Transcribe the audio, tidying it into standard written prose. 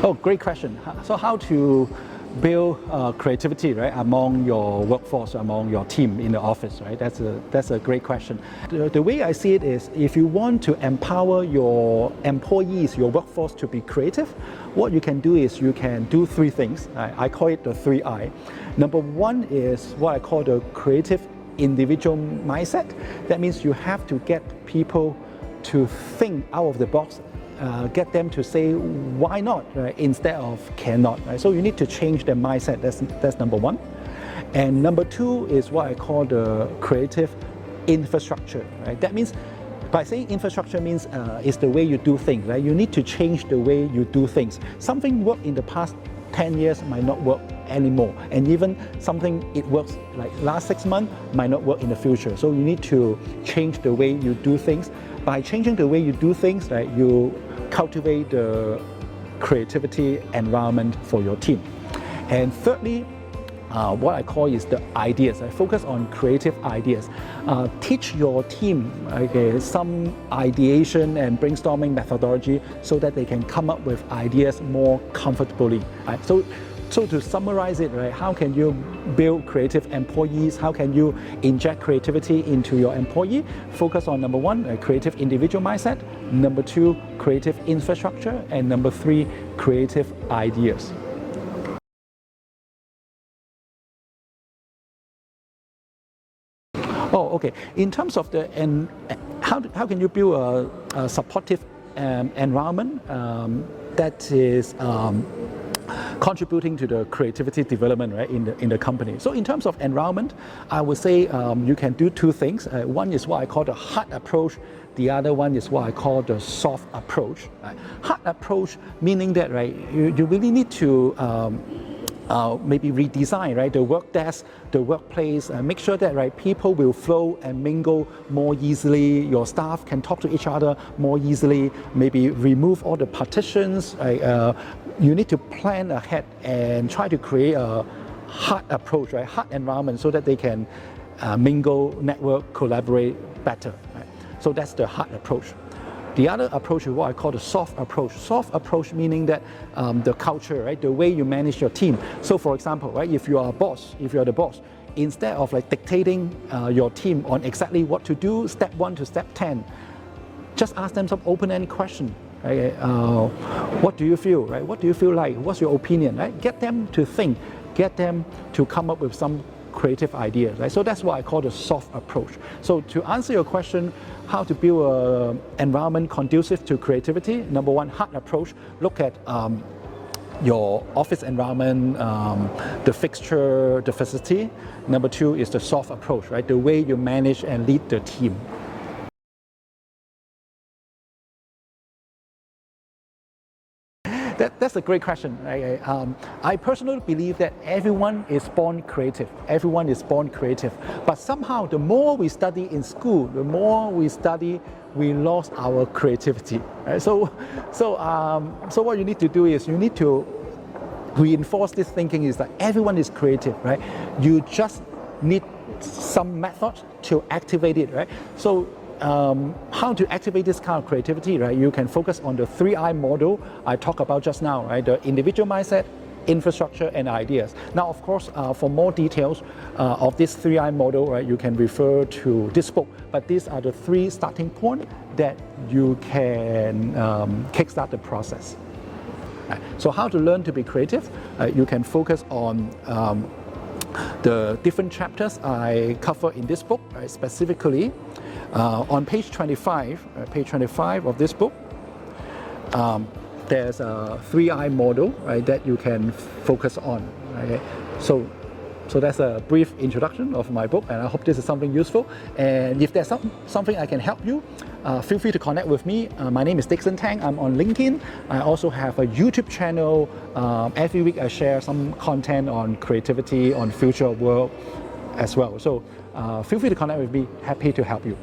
Oh, great question. So how to build creativity, right, among your workforce, among your team in the office, right? That's a great question. The way I see it is, if you want to empower your employees, your workforce to be creative, what you can do is you can do three things. I call it the 3I. Number one is what I call the creative individual mindset. That means you have to get people to think out of the box, get them to say why not, right, instead of cannot. Right? So you need to change their mindset. That's number one. And number two is what I call the creative infrastructure. Right? That means, by saying infrastructure means it's the way you do things. Right? You need to change the way you do things. Something worked in the past 10 years might not work anymore, and even something it works like last 6 months might not work in the future. So you need to change the way you do things. By changing the way you do things, right, you cultivate the creativity environment for your team. And thirdly, what I call is the ideas. I focus on creative ideas. Teach your team some ideation and brainstorming methodology so that they can come up with ideas more comfortably. Right? So to summarize it, right, how can you build creative employees? How can you inject creativity into your employee? Focus on number one, a creative individual mindset. Number two, creative infrastructure. And number three, creative ideas. Oh, okay. In terms of how can you build a supportive environment that is contributing to the creativity development, right, in the company. So in terms of environment, I would say you can do two things. One is what I call the hard approach. The other one is what I call the soft approach. Right? Hard approach meaning that, right, you really need to maybe redesign, right, the work desk, the workplace, make sure that, right, people will flow and mingle more easily. Your staff can talk to each other more easily. Maybe remove all the partitions. Right? You need to plan ahead and try to create a hard approach, right, hard environment, so that they can mingle, network, collaborate better. Right? So that's the hard approach. The other approach is what I call the soft approach. Soft approach meaning that the culture, right, the way you manage your team. So for example, right, if you are the boss, instead of like dictating your team on exactly what to do, step 1 to step 10, just ask them some open-ended question. Right? What do you feel? Right? What do you feel like? What's your opinion? Right? Get them to think. Get them to come up with some creative ideas. Right? So that's what I call the soft approach. So to answer your question, how to build an environment conducive to creativity? Number one, hard approach. Look at your office environment, the fixture, the facility. Number two is the soft approach, right? The way you manage and lead the team. That's a great question. I personally believe that everyone is born creative. Everyone is born creative. But somehow, the more we study in school, the more we study, we lost our creativity. Right? So what you need to do is you need to reinforce this thinking is that everyone is creative. Right? You just need some method to activate it. Right? So how to activate this kind of creativity, right? You can focus on the 3I model I talked about just now, right? The individual mindset, infrastructure, and ideas. Now, of course, for more details of this 3I model, right, you can refer to this book. But these are the 3 starting points that you can kickstart the process. Right. So how to learn to be creative? You can focus on the different chapters I cover in this book, right? Specifically, on page 25 of this book, there's a 3I model, right, that you can focus on. Right? So that's a brief introduction of my book, and I hope this is something useful. And if there's something I can help you, feel free to connect with me. My name is Dickson Tang. I'm on LinkedIn. I also have a YouTube channel. Every week I share some content on creativity, on future of work as well. So feel free to connect with me. Happy to help you.